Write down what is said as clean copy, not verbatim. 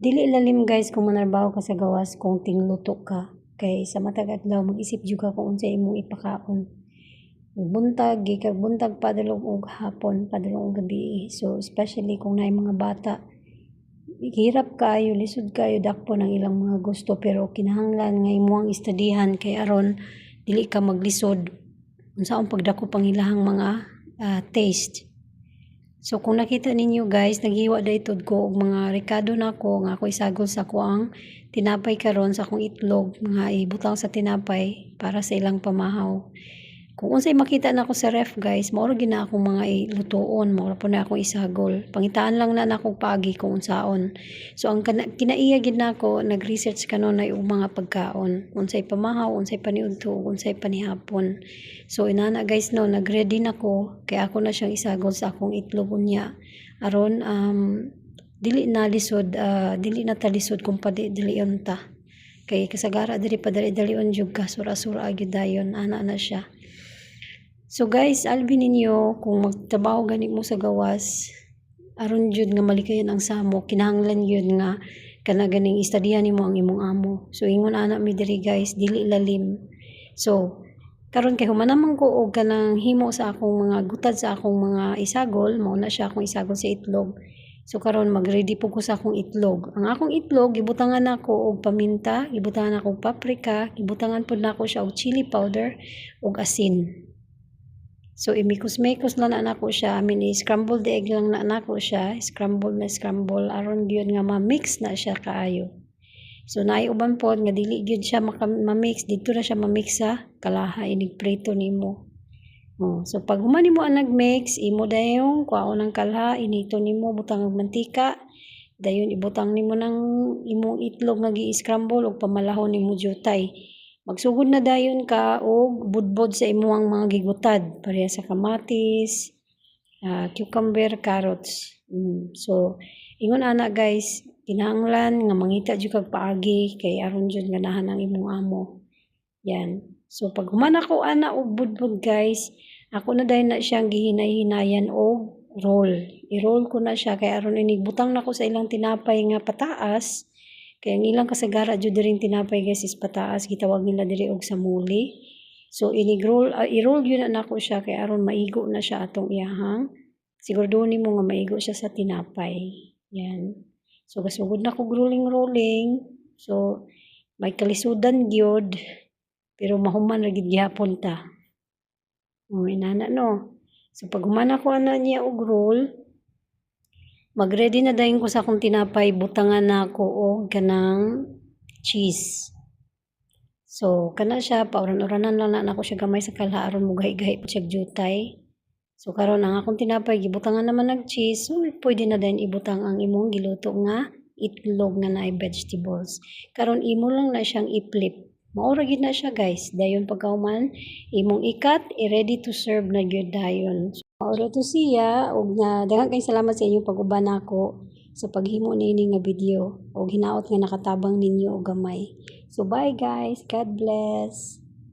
Dili lalim guys kung manarbaho ka sa gawas kung tingluto ka. Kay sa matag adlaw mag-isip jud ka kung unsay imong ipakaon. Buntag, gikag buntag padulong og hapon, padulong og gabi. So especially kung naay mga bata, hirap kayo, lisod kayo dakpo ng ilang mga gusto pero kinahanglan nga imong istadihan kay aron dili ka maglisod unsaon pagdako pang ilahang mga taste. So kung nakita ninyo guys, naghiwa daytod ko og mga rekado nako nga ako isagol sa ko ang tinapay karon sa akong itlog nga ibutang sa tinapay para sa ilang pamahaw. Kung unsay makita nako sa ref guys, mao ra gid na akong mga ilutoon, mao ra po na akong isagol. Pangitaan lang na akong pagi kung unsaon. So ang kinaiya gid nako, nag-research kanon na yung mga pagkaon, unsay pamahaw, unsay paniudto, unsay panihapon. So inana guys no, nagready nako kay ako na siyang isagol sa akong itlog unya. Aron dili na lisod, dili na talisod kung dili ta. Kay kasagara diri padali-dali jud ka sura-sura gyud dayon ana na siya. So guys, albi ninyo kung magtrabaho gani mo sa gawas, aron jud nga malikayan ang samo, kinahanglan yun nga kana ganing istadihan nimo ang imong amo. So ingon ana mi diri guys, dili lalim. So karon kay humanamang ko og kanang himo sa akong mga gutad sa akong mga isagol, mao na siya akong isagol sa itlog. So karon mag-ready po ko sa akong itlog. Ang akong itlog gibutangan nako og paminta, gibutangan nako og paprika, gibutangan pud nako siya og chili powder ug asin. So, imikos-mikos na nako siya. Scrambled egg lang na nako siya. Scramble. Aron gyud nga ma-mix na siya kaayo. So, naay uban pod nga dili gyud siya ma-mix. Dito na siya ma-mix sa kalaha. Inig-prito nimo. So, pag human nimo ang nag-mix, imo dayong kuhaon ng kalha. Inito nimo, butang ng mantika. Dayon, ibutang nimo ng imong itlog nga gi-scramble o pamalahon nimo jutay. Magsugod na dayon ka og budbod sa imuhang mga gigutad pareha sa kamatis, cucumber, carrots. So ingon ana guys, kinahanglan nga mangita jud kag paagi kay aron jud ganahan ang imong amo. Yan. So pag human ako ana og budbod guys, ako na dayon na siyang gihinay-hinayan og roll. I-roll ko na siya kay aron inigbutang nako sa ilang tinapay nga pataas. Kaya ang ilang kasagara jud diring tinapay guys is pataas, gitawag nila diri og samuli. So i-roll yun na nako siya kay aron maigo na siya atong iyahang. Siguro nimo nga maigo siya sa tinapay. Yan. So gasugod na ko rolling. So may kalisudan gyud pero mahuman ra gid gyapon ta. Inana no. So pag human ako ana niya og roll, mag-ready na dayon ko sa akong tinapay, butangan na ako og kanang cheese. So, kana siya, pauran-uranan lang na ako siya gamay sa kalha, aron mo gahi-gahi po siya jutay. So, karon ang akong tinapay, gibutangan naman ng cheese, so pwede na din ibutang ang imong giluto nga itlog nga naay vegetables. Karon imo lang na siyang i-flip. Maura gid na siya guys. Dayon pagkauman, imong ikat, i-ready to serve na gyud dayon. Maura to siya ug na daghang kay salamat sa inyong pag-uban nako sa paghimo niini nga video ug hinaot nga nakatabang ninyo og gamay. So bye guys, God bless.